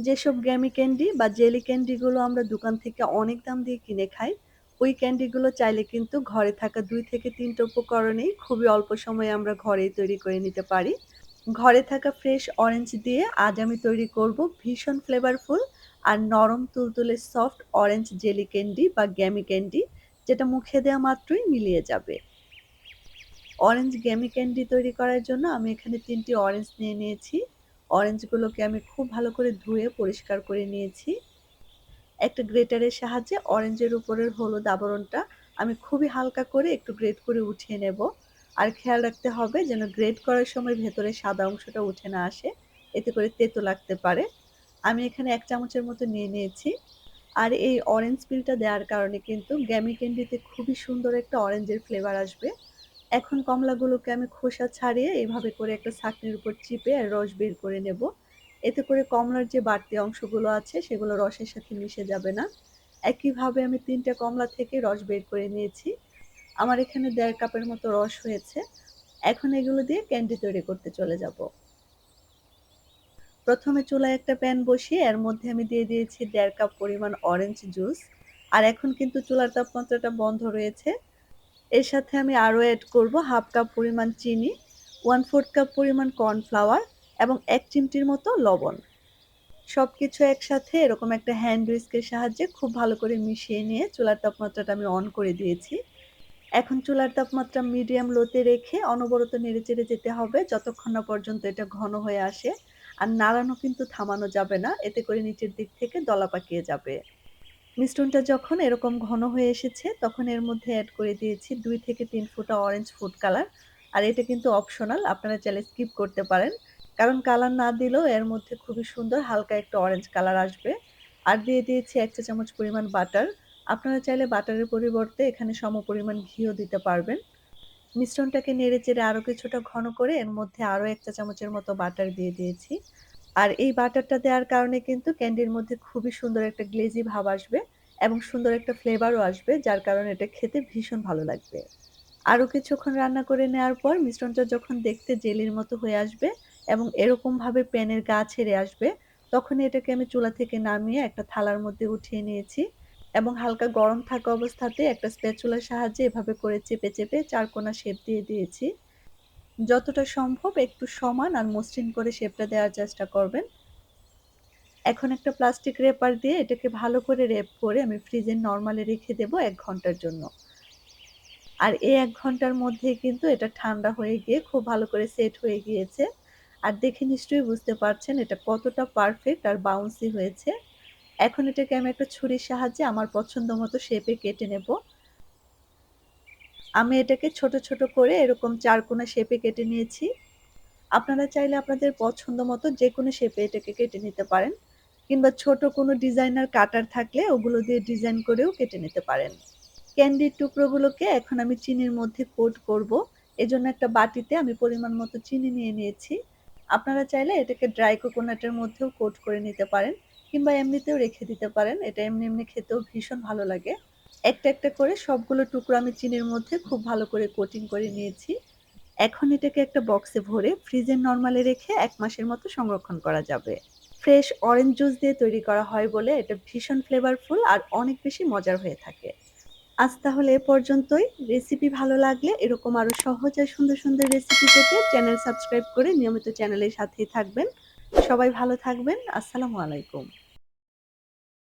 যেসব gamy candy বা jelly ক্যান্ডিগুলো আমরা দোকান থেকে অনেক দাম দিয়ে কিনে খাই, ওই ক্যান্ডিগুলো চাইলে কিন্তু ঘরে থাকা ২ থেকে ৩ টা উপকরণেই খুবই অল্প সময়ে আমরা ঘরেই তৈরি করে নিতে পারি। ঘরে থাকা ফ্রেশ অরেঞ্জ দিয়ে আজ আমি তৈরি করব ভীষণ ফ্লেভারফুল আর নরম তুলতুলে সফট অরেঞ্জ জেলি ক্যান্ডি বা গ্যামি ক্যান্ডি, যেটা মুখে দেওয়া মাত্রই মিলিয়ে যাবে। অরেঞ্জ গ্যামি ক্যান্ডি তৈরি করার জন্য আমি এখানে ৩ টি অরেঞ্জ নিয়ে নিয়েছি। অরেঞ্জগুলোকে আমি খুব ভালো করে ধুয়ে পরিষ্কার করে নিয়েছি। একটা গ্রেটারের সাহায্যে অরেঞ্জের উপরের হলুদ আবরণটা আমি খুবই হালকা করে একটু গ্রেট করে উঠিয়ে নেব। আর খেয়াল রাখতে হবে যেন গ্রেট করার সময় ভেতরে সাদা অংশটা উঠে না আসে, এতে করে তেতো লাগতে পারে। আমি এখানে ১ চামচের মতো নিয়ে নিয়েছি। আর এই অরেঞ্জ পিলটা দেওয়ার কারণে কিন্তু গ্যামি ক্যান্ডিতে খুবই সুন্দর একটা অরেঞ্জের ফ্লেভার আসবে। এখন কমলাগুলোকে আমি খোসা ছাড়িয়ে এভাবে করে একটা ছাঁকনির উপর চিপে আর রস বের করে নেব। এতে করে কমলার যে বাড়তি অংশগুলো আছে সেগুলো রসের সাথে মিশে যাবে না। একইভাবে আমি ৩ টা কমলা থেকে রস বের করে নিয়েছি। আমার এখানে ১.৫ কাপের মতো রস হয়েছে। এখন এগুলো দিয়ে ক্যান্ডি তৈরি করতে চলে যাব। প্রথমে চুলায় একটা প্যান বসিয়ে এর মধ্যে আমি দিয়ে দিয়েছি ১.৫ কাপ পরিমাণ অরেঞ্জ জুস। আর এখন কিন্তু চুলার তাপমাত্রাটা বন্ধ রয়েছে। এর সাথে আমি আরও এড করব ১/২ কাপ পরিমাণ চিনি, 1/৪ কাপ পরিমাণ কর্নফ্লাওয়ার এবং ১ চিমটির মতো লবণ। সবকিছু একসাথে এরকম একটা হ্যান্ড হুইস্কের সাহায্যে খুব ভালো করে মিশিয়ে নিয়ে চুলার তাপমাত্রাটা আমি অন করে দিয়েছি। এখন চুলার তাপমাত্রা মিডিয়াম লোতে রেখে অনবরত নেড়েচেড়ে যেতে হবে যতক্ষণ না পর্যন্ত এটা ঘন হয়ে আসে। আর নাড়ানো কিন্তু থামানো যাবে না, এতে করে নিচের দিক থেকে দলা পাকিয়ে যাবে। মিশ্রণটা যখন এরকম ঘন হয়ে এসেছে তখন এর মধ্যে এড করে দিয়েছি ২ থেকে ৩ ফোঁটা অরেঞ্জ ফুড কালার। আর এটা কিন্তু অপশনাল, আপনারা চাইলে স্কিপ করতে পারেন। কারণ কালার না দিলেও এর মধ্যে খুবই সুন্দর হালকা একটা অরেঞ্জ কালার আসবে। আর দিয়ে দিয়েছি ১ চা চামচ পরিমাণ বাটার। আপনারা চাইলে বাটারের পরিবর্তে এখানে সমপরিমাণ ঘিও দিতে পারবেন। মিশ্রণটাকে নেড়েচেড়ে আরো কিছুটা ঘন করে এর মধ্যে আরো ১ চা চামচের মতো বাটার দিয়ে দিয়েছি। আর এই বাটারটা দেওয়ার কারণে কিন্তু ক্যান্ডির মধ্যে খুবই সুন্দর একটা গ্লেজি ভাব আসবে এবং সুন্দর একটা ফ্লেভারও আসবে, যার কারণে এটা খেতে ভীষণ ভালো লাগবে। আরো কিছুক্ষণ রান্না করে নেওয়ার পর মিশ্রণটা যখন দেখতে জেলির মতো হয়ে আসবে এবং এরকমভাবে প্যানের গা ছেড়ে আসবে, তখন এটাকে আমি চুলা থেকে নামিয়ে একটা থালার মধ্যে উঠিয়ে নিয়েছি এবং হালকা গরম থাকা অবস্থাতে একটা স্প্যাচুলার সাহায্যে এভাবে করে চেপে চেপে চারকোনা শেপ দিয়ে দিয়েছি। যতটা সম্ভব একটু সমান আর মসৃণ করে শেপটা দেওয়ার চেষ্টা করবেন। এখন একটা প্লাস্টিক র্যাপার দিয়ে এটাকে ভালো করে র‍্যাপ করে আমি ফ্রিজে নরমালে রেখে দেব ১ ঘন্টার জন্য। আর এই ১ ঘন্টার মধ্যেই কিন্তু এটা ঠান্ডা হয়ে গিয়ে খুব ভালো করে সেট হয়ে গিয়েছে। আর দেখে নিশ্চয়ই বুঝতে পারছেন এটা কতটা পারফেক্ট আর বাউন্সি হয়েছে। এখন এটাকে আমি একটা ছুরির সাহায্যে আমার পছন্দ মতো শেপে কেটে নেব। আমি এটাকে ছোট, ছোট করে এরকম চারকোনা শেপে কেটে নিয়েছি। আপনারা চাইলে আপনাদের পছন্দ মতো যেকোনো শেপে এটাকে কেটে নিতে পারেন। কিংবা ছোট কোনো ডিজাইনার কাটার থাকলে ওগুলো দিয়ে ডিজাইন করেও কেটে নিতে পারেন। ক্যান্ডির টুকরোগুলোকে এখন আমি চিনির মধ্যে কোট করব। এজন্য একটা বাটিতে আমি পরিমাণ মতো চিনি নিয়ে নিয়েছি। আপনারা চাইলে এটাকে ড্রাই কোকোনাটের মধ্যেও কোট করে নিতে পারেন কিংবা এমনিতেও রেখে দিতে পারেন। এটা এমনি, এমনি খেতেও ভীষণ ভালো লাগে। একটা, একটা করে সবগুলো টুকরো আমি চিনির মধ্যে খুব ভালো করে কোটিং করে নিয়েছি। এখন এটাকে একটা বক্সে ভরে ফ্রিজের নরমালে রেখে ১ মাসের মতো সংরক্ষণ করা যাবে। ফ্রেশ অরেঞ্জ জুস দিয়ে তৈরি করা হয় বলে এটা ভীষণ ফ্লেভারফুল আর অনেক বেশি মজার হয়ে থাকে। আজ তাহলে এ পর্যন্তই। রেসিপি ভালো লাগলে এরকম আরো সহজ আর সুন্দর, সুন্দর রেসিপি পেতে চ্যানেল সাবস্ক্রাইব করে নিয়মিত চ্যানেলের সাথেই থাকবেন। সবাই ভালো থাকবেন। আসসালামু আলাইকুম।